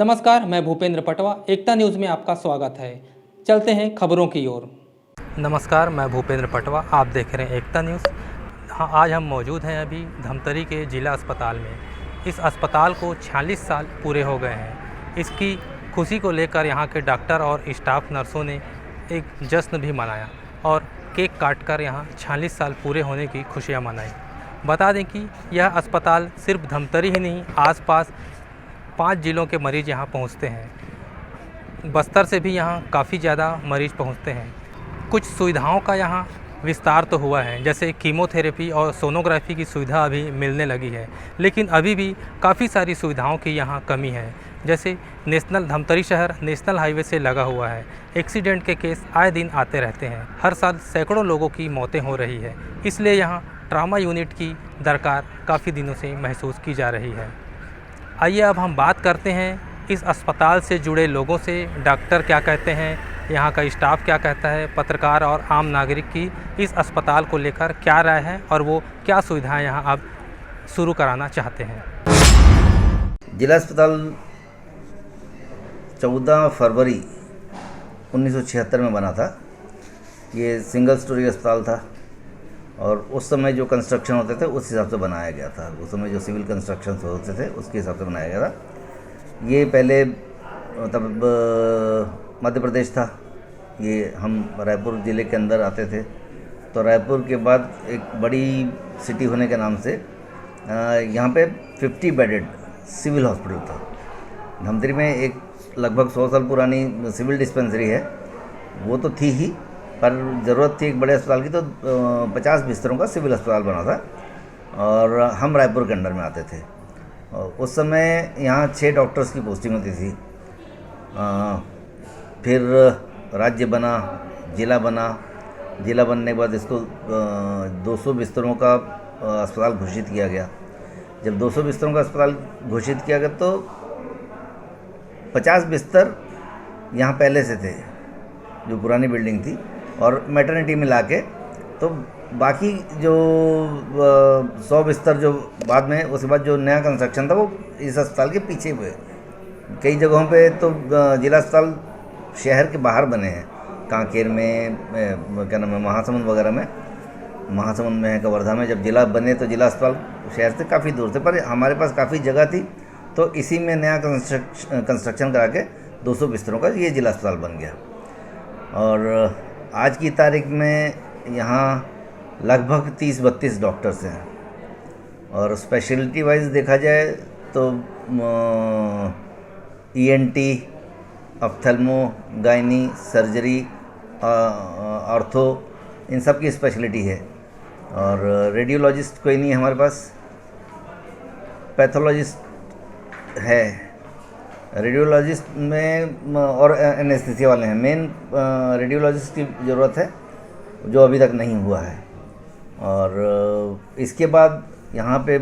नमस्कार, मैं भूपेंद्र पटवा। एकता न्यूज़ में आपका स्वागत है। चलते हैं खबरों की ओर। नमस्कार, मैं भूपेंद्र पटवा। आप देख रहे हैं एकता न्यूज़। हाँ, आज हम मौजूद हैं अभी धमतरी के जिला अस्पताल में। इस अस्पताल को 46 साल पूरे हो गए हैं। इसकी खुशी को लेकर यहाँ के डॉक्टर और स्टाफ नर्सों ने एक जश्न भी मनाया और केक काटकर यहाँ 46 साल पूरे होने की खुशियाँ मनाई। बता दें कि यह अस्पताल सिर्फ धमतरी ही नहीं, आसपास 5 जिलों के मरीज़ यहाँ पहुँचते हैं। बस्तर से भी यहाँ काफ़ी ज़्यादा मरीज़ पहुँचते हैं। कुछ सुविधाओं का यहाँ विस्तार तो हुआ है, जैसे कीमोथेरेपी और सोनोग्राफी की सुविधा अभी मिलने लगी है, लेकिन अभी भी काफ़ी सारी सुविधाओं की यहाँ कमी है। जैसे धमतरी शहर नेशनल हाईवे से लगा हुआ है। एक्सीडेंट के केस आए दिन आते रहते हैं। हर साल सैकड़ों लोगों की मौतें हो रही है, इसलिए यहाँ ट्रामा यूनिट की दरकार काफ़ी दिनों से महसूस की जा रही है। आइए अब हम बात करते हैं इस अस्पताल से जुड़े लोगों से। डॉक्टर क्या कहते हैं, यहाँ का स्टाफ क्या कहता है, पत्रकार और आम नागरिक की इस अस्पताल को लेकर क्या राय है और वो क्या सुविधाएं यहाँ अब शुरू कराना चाहते हैं। जिला अस्पताल 14 फरवरी 1976 में बना था। ये सिंगल स्टोरी अस्पताल था और उस समय जो कंस्ट्रक्शन होते थे उस हिसाब से बनाया गया था। उस समय जो सिविल कंस्ट्रक्शन होते थे उसके हिसाब से बनाया गया था। ये पहले मतलब मध्य प्रदेश था। ये हम रायपुर ज़िले के अंदर आते थे, तो रायपुर के बाद एक बड़ी सिटी होने के नाम से यहाँ पे 50 बेडेड सिविल हॉस्पिटल था। धमतरी में एक लगभग 100 साल पुरानी सिविल डिस्पेंसरी है, वो तो थी ही, पर ज़रूरत थी एक बड़े अस्पताल की, तो 50 बिस्तरों का सिविल अस्पताल बना था और हम रायपुर के अंडर में आते थे। और उस समय यहाँ 6 डॉक्टर्स की पोस्टिंग होती थी। फिर राज्य बना, जिला बना। जिला बनने के बाद इसको 200 बिस्तरों का अस्पताल घोषित किया गया। जब 200 बिस्तरों का अस्पताल घोषित किया गया तो 50 बिस्तर यहाँ पहले से थे, जो पुरानी बिल्डिंग थी, और मैटरनिटी मिला के, तो बाकी जो 100 बिस्तर जो बाद में, उसके बाद जो नया कंस्ट्रक्शन था वो इस अस्पताल के पीछे हुए। कई जगहों पे तो जिला अस्पताल शहर के बाहर बने हैं, कांकेर में, क्या नाम है, महासमुंद वगैरह में, महासमुंद में है, कवर्धा में। जब जिला बने तो जिला अस्पताल शहर से काफ़ी दूर थे, पर हमारे पास काफ़ी जगह थी, तो इसी में नया कंस्ट्रक्शन करा के 200 बिस्तरों का ये जिला अस्पताल बन गया। और आज की तारीख में यहाँ लगभग 30-32 डॉक्टर्स हैं। और स्पेशलिटी वाइज देखा जाए तो ENT, ऑप्थेल्मो, गायनी, सर्जरी, ऑर्थो, इन सब की स्पेशलिटी है। और रेडियोलॉजिस्ट कोई नहीं है हमारे पास, पैथोलॉजिस्ट है, रेडियोलॉजिस्ट में, और एनेस्थीसिया वाले हैं। मेन रेडियोलॉजिस्ट की ज़रूरत है, जो अभी तक नहीं हुआ है। और इसके बाद यहाँ पे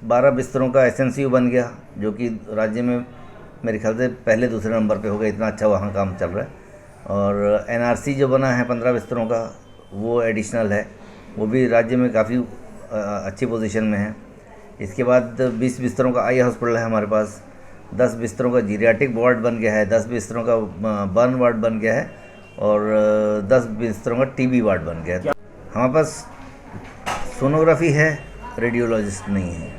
12 बिस्तरों का SNCU बन गया, जो कि राज्य में मेरे ख्याल से पहले दूसरे नंबर पे हो गया, इतना अच्छा वहाँ काम चल रहा है। और NRC जो बना है 15 बिस्तरों का, वो एडिशनल है, वो भी राज्य में काफ़ी अच्छी पोजीशन में है। इसके बाद 20 बिस्तरों का आई हॉस्पिटल है हमारे पास, 10 बिस्तरों का जीरियाटिक वार्ड बन गया है, 10 बिस्तरों का बर्न वार्ड बन गया है, और 10 बिस्तरों का TB वार्ड बन गया है। हमारे पास सोनोग्राफी है, रेडियोलॉजिस्ट नहीं है,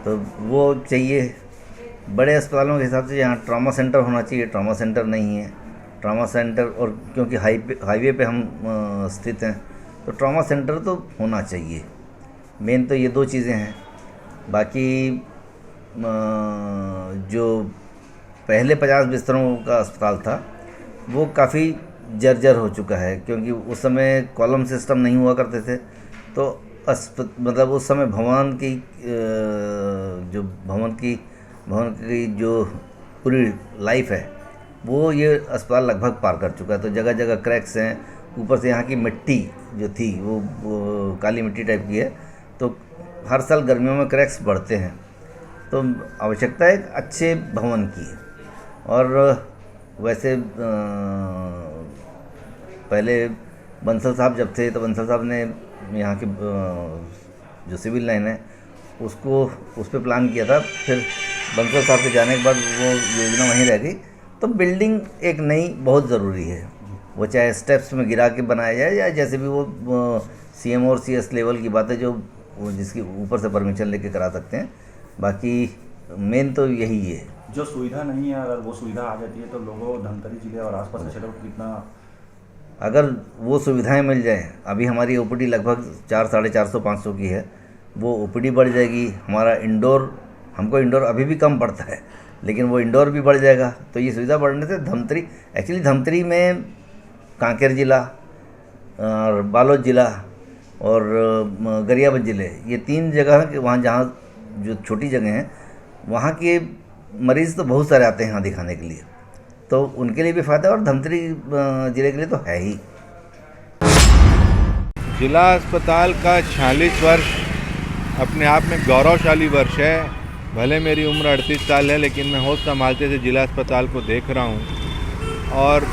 तो वो चाहिए। बड़े अस्पतालों के हिसाब से यहाँ ट्रॉमा सेंटर होना चाहिए, ट्रॉमा सेंटर नहीं है। ट्रॉमा सेंटर, और क्योंकि हाईवे पे हम स्थित हैं, तो ट्रॉमा सेंटर तो होना चाहिए। मेन तो ये 2 चीज़ें हैं। बाकी जो पहले 50 बिस्तरों का अस्पताल था वो काफ़ी जर्जर हो चुका है, क्योंकि उस समय कॉलम सिस्टम नहीं हुआ करते थे। तो मतलब उस समय भवन की जो पूरी लाइफ है वो ये अस्पताल लगभग पार कर चुका है। तो जगह जगह क्रैक्स हैं। ऊपर से यहाँ की मिट्टी जो थी वो काली मिट्टी टाइप की है, तो हर साल गर्मियों में क्रैक्स बढ़ते हैं। तो आवश्यकता है अच्छे भवन की। और वैसे पहले बंसल साहब जब थे, तो बंसल साहब ने यहाँ की जो सिविल लाइन है उसको उस पर प्लान किया था। फिर बंसल साहब के जाने के बाद वो योजना वहीं रह गई। तो बिल्डिंग एक नई बहुत ज़रूरी है, वो चाहे स्टेप्स में गिरा के बनाया जाए या जैसे भी वो CM और CS लेवल की बात है जो जिसकी ऊपर से परमिशन लेके करा सकते हैं। बाकी मेन तो यही है। जो सुविधा नहीं है, अगर वो सुविधा आ जाती है तो लोगों धमतरी जिले और आसपास के क्षेत्रों को कितना, अगर वो सुविधाएं मिल जाएं, अभी हमारी OPD लगभग 400-450 की है, वो OPD बढ़ जाएगी। हमारा इंडोर, हमको इंडोर अभी भी कम पड़ता है, लेकिन वो इंडोर भी बढ़ जाएगा। तो ये सुविधा बढ़ने से धमतरी में कांकेर जिला और बालोद जिला और गरियाबंद जिले, ये 3 जगह हैं कि वहाँ जहाँ जो छोटी जगह हैं वहाँ के मरीज़ तो बहुत सारे आते हैं यहाँ दिखाने के लिए, तो उनके लिए भी फ़ायदा और धमतरी जिले के लिए तो है ही। जिला अस्पताल का 46 वर्ष अपने आप में गौरवशाली वर्ष है। भले मेरी उम्र 38 साल है, लेकिन मैं होश संभालते से जिला अस्पताल को देख रहा हूँ और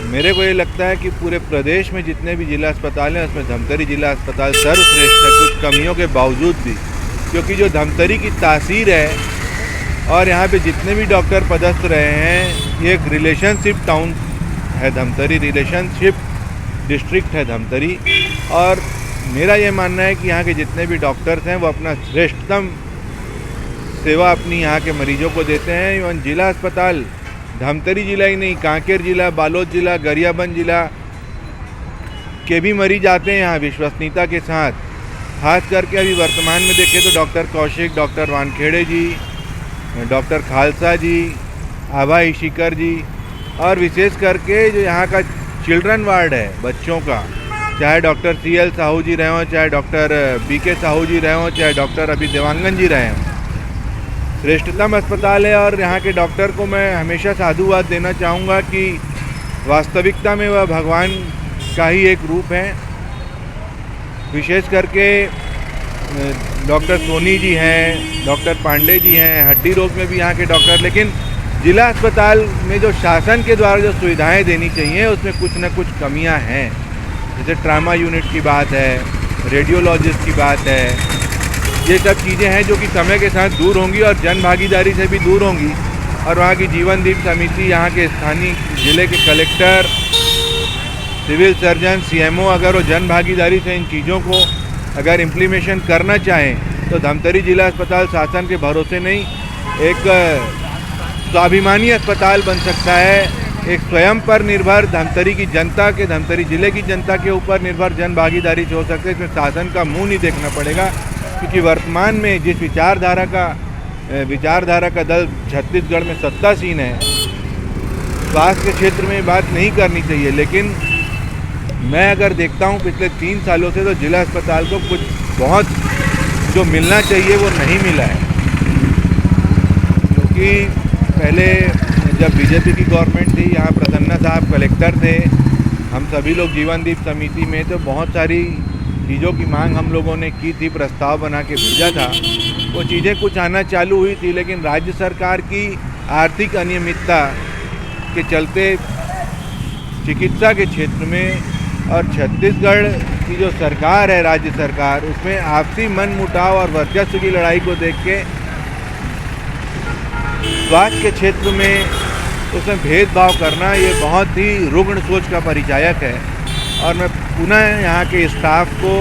मेरे को ये लगता है कि पूरे प्रदेश में जितने भी जिला अस्पताल हैं उसमें धमतरी जिला अस्पताल सर्वश्रेष्ठ है, कुछ कमियों के बावजूद भी। क्योंकि जो धमतरी की तासीर है और यहाँ पे जितने भी डॉक्टर पदस्थ रहे हैं, ये एक रिलेशनशिप टाउन है धमतरी, रिलेशनशिप डिस्ट्रिक्ट है धमतरी। और मेरा ये मानना है कि यहाँ के जितने भी डॉक्टर्स हैं वो अपना श्रेष्ठतम सेवा अपनी यहाँ के मरीजों को देते हैं। एवं जिला अस्पताल धमतरी जिला ही नहीं, कांकेर जिला, बालोद जिला, गरियाबंद जिला के भी मरीज आते हैं यहाँ विश्वसनीयता के साथ। खास करके अभी वर्तमान में देखें तो डॉक्टर कौशिक, डॉक्टर वानखेड़े जी, डॉक्टर खालसा जी, आभा इशिकर जी, और विशेष करके जो यहाँ का चिल्ड्रन वार्ड है बच्चों का, चाहे डॉक्टर CL साहू जी रहे हों, चाहे डॉक्टर BK साहू जी रहे हों, चाहे डॉक्टर अभी देवांगन जी रहे हों, श्रेष्ठतम अस्पताल है। और यहाँ के डॉक्टर को मैं हमेशा साधुवाद देना चाहूँगा कि वास्तविकता में वह भगवान का ही एक रूप है। विशेष करके डॉक्टर सोनी जी हैं, डॉक्टर पांडे जी हैं, हड्डी रोग में भी यहाँ के डॉक्टर। लेकिन जिला अस्पताल में जो शासन के द्वारा जो सुविधाएं देनी चाहिए उसमें कुछ न कुछ कमियां हैं। जैसे ट्रामा यूनिट की बात है, रेडियोलॉजिस्ट की बात है, ये सब चीज़ें हैं जो कि समय के साथ दूर होंगी और जन भागीदारी से भी दूर होंगी। और वहाँ की जीवनदीप समिति, यहाँ के स्थानीय जिले के कलेक्टर, सिविल सर्जन, CMO अगर वो जन भागीदारी से इन चीज़ों को अगर इम्प्लीमेशन करना चाहें तो धमतरी जिला अस्पताल शासन के भरोसे नहीं, एक स्वाभिमानी अस्पताल बन सकता है। एक स्वयं पर निर्भर धमतरी की जनता के, धमतरी जिले की जनता के ऊपर निर्भर जन भागीदारी से हो सकता है। इसमें शासन का मुंह नहीं देखना पड़ेगा, क्योंकि वर्तमान में जिस विचारधारा का दल छत्तीसगढ़ में सत्तासीन है, स्वास्थ्य के क्षेत्र में बात नहीं करनी चाहिए। लेकिन मैं अगर देखता हूँ पिछले 3 सालों से, तो जिला अस्पताल को कुछ बहुत जो मिलना चाहिए वो नहीं मिला है। क्योंकि पहले जब बीजेपी की गवर्नमेंट थी, यहाँ प्रसन्ना साहब कलेक्टर थे, हम सभी लोग जीवनदीप समिति में, तो बहुत सारी चीज़ों की मांग हम लोगों ने की थी, प्रस्ताव बना के भेजा था। वो चीज़ें कुछ आना चालू हुई थी, लेकिन राज्य सरकार की आर्थिक अनियमितता के चलते चिकित्सा के क्षेत्र में और छत्तीसगढ़ की जो सरकार है, राज्य सरकार, उसमें आपसी मनमुटाव और वर्चस्व की लड़ाई को देख के स्वास्थ्य के क्षेत्र में उसमें भेदभाव करना ये बहुत ही रुग्ण सोच का परिचायक है। और मैं पुनः यहाँ के स्टाफ को,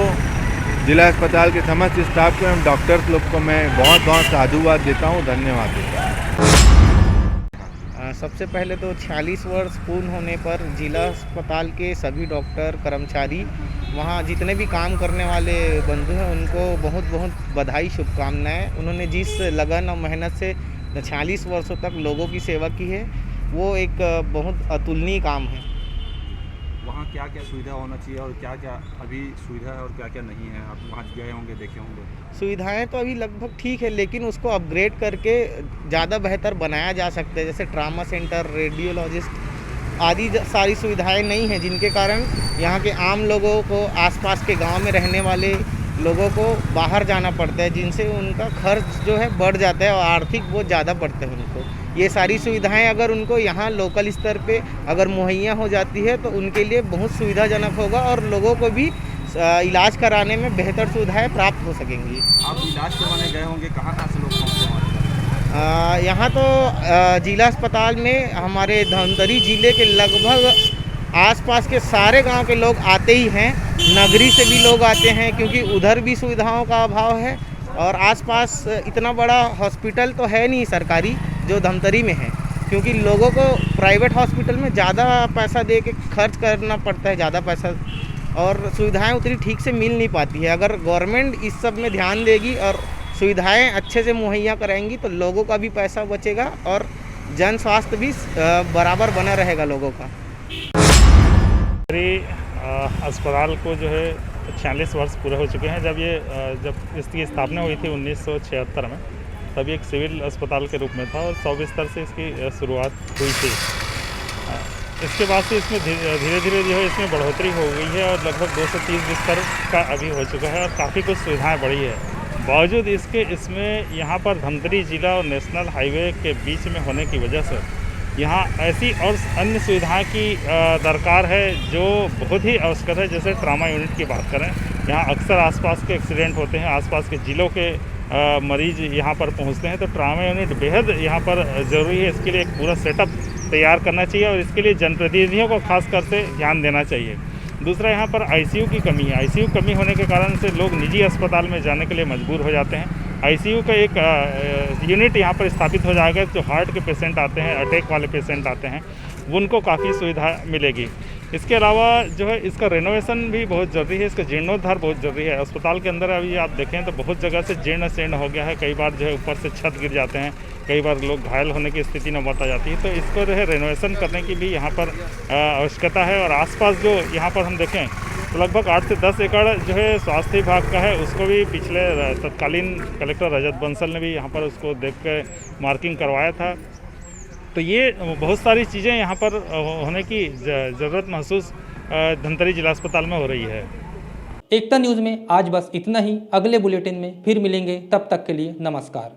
जिला अस्पताल के समस्त स्टाफ को एवं डॉक्टर्स लोग को मैं बहुत बहुत साधुवाद देता हूँ, धन्यवाद देता हूँ। सबसे पहले तो 46 वर्ष पूर्ण होने पर जिला अस्पताल के सभी डॉक्टर, कर्मचारी, वहाँ जितने भी काम करने वाले बंधु हैं उनको बहुत बहुत बधाई, शुभकामनाएं। उन्होंने जिस लगन और मेहनत से 46 वर्षों तक लोगों की सेवा की है, वो एक बहुत अतुलनीय काम है। वहाँ क्या क्या सुविधा होना चाहिए और क्या क्या अभी सुविधा है और क्या क्या नहीं है? आप वहाँ गए होंगे, देखे होंगे। सुविधाएं तो अभी लगभग ठीक है, लेकिन उसको अपग्रेड करके ज़्यादा बेहतर बनाया जा सकता है। जैसे ट्रामा सेंटर, रेडियोलॉजिस्ट आदि सारी सुविधाएं नहीं हैं, जिनके कारण यहाँ के आम लोगों को, आसपास के गांव में रहने वाले लोगों को बाहर जाना पड़ता है, जिनसे उनका खर्च जो है बढ़ जाता है और आर्थिक बहुत ज़्यादा पड़ता है उनको। ये सारी सुविधाएं अगर उनको यहाँ लोकल स्तर पे अगर मुहैया हो जाती है तो उनके लिए बहुत सुविधाजनक होगा और लोगों को भी इलाज कराने में बेहतर सुविधाएं प्राप्त हो सकेंगी। आप इलाज करवाने गए होंगे, कहाँ से लोग पहुँचे? यहाँ तो जिला अस्पताल में हमारे धमतरी जिले के लगभग आसपास के सारे गांव के लोग आते ही हैं। नगरी से भी लोग आते हैं क्योंकि उधर भी सुविधाओं का अभाव है और आसपास इतना बड़ा हॉस्पिटल तो है नहीं सरकारी जो धमतरी में है, क्योंकि लोगों को प्राइवेट हॉस्पिटल में ज़्यादा पैसा दे के खर्च करना पड़ता है, ज़्यादा पैसा, और सुविधाएं उतनी ठीक से मिल नहीं पाती है। अगर गवर्नमेंट इस सब में ध्यान देगी और सुविधाएं अच्छे से मुहैया कराएंगी तो लोगों का भी पैसा बचेगा और जन स्वास्थ्य भी बराबर बना रहेगा लोगों का। अस्पताल को जो है 46 वर्ष पूरे हो चुके हैं। जब इसकी स्थापना हुई थी 1976 में, तभी एक सिविल अस्पताल के रूप में था और 100 बिस्तर से इसकी शुरुआत हुई थी। इसके बाद से इसमें धीरे धीरे जो है इसमें बढ़ोतरी हो गई है और लगभग 230 बिस्तर का अभी हो चुका है और काफ़ी कुछ सुविधाएं बढ़ी है। बावजूद इसके इसमें यहाँ पर धमतरी जिला और नेशनल हाईवे के बीच में होने की वजह से यहाँ ऐसी और अन्य सुविधाएं की दरकार है जो बहुत ही आवश्यक है। जैसे ट्रामा यूनिट की बात करें, यहाँ अक्सर आसपास के एक्सीडेंट होते हैं, आसपास के ज़िलों के मरीज यहाँ पर पहुँचते हैं, तो ट्रामा यूनिट बेहद यहाँ पर ज़रूरी है। इसके लिए एक पूरा सेटअप तैयार करना चाहिए और इसके लिए जनप्रतिनिधियों को खास कर से ध्यान देना चाहिए। दूसरा, यहाँ पर आईसीयू की कमी है। आईसीयू कमी होने के कारण से लोग निजी अस्पताल में जाने के लिए मजबूर हो जाते हैं। आईसीयू का एक यूनिट यहाँ पर स्थापित हो जाएगा, जो हार्ट के पेशेंट आते हैं, अटैक वाले पेशेंट आते हैं, उनको काफ़ी सुविधा मिलेगी। इसके अलावा जो है इसका रेनोवेशन भी बहुत ज़रूरी है, इसका जीर्णोद्धार बहुत ज़रूरी है। अस्पताल के अंदर अभी आप देखें तो बहुत जगह से जीर्ण शीर्ण हो गया है, कई बार जो है ऊपर से छत गिर जाते हैं, कई बार लोग घायल होने की स्थिति नौबत आ जाती है। तो इसको जो है रेनोवेशन करने की भी यहाँ पर आवश्यकता है। और आसपास जो यहाँ पर हम देखें तो लगभग 8 से 10 एकड़ जो है स्वास्थ्य विभाग का है, उसको भी पिछले तत्कालीन कलेक्टर रजत बंसल ने भी यहाँ पर उसको देख कर मार्किंग करवाया था। तो ये बहुत सारी चीज़ें यहाँ पर होने की ज़रूरत महसूस धमतरी जिला अस्पताल में हो रही है। एकता न्यूज़ में आज बस इतना ही। अगले बुलेटिन में फिर मिलेंगे, तब तक के लिए नमस्कार।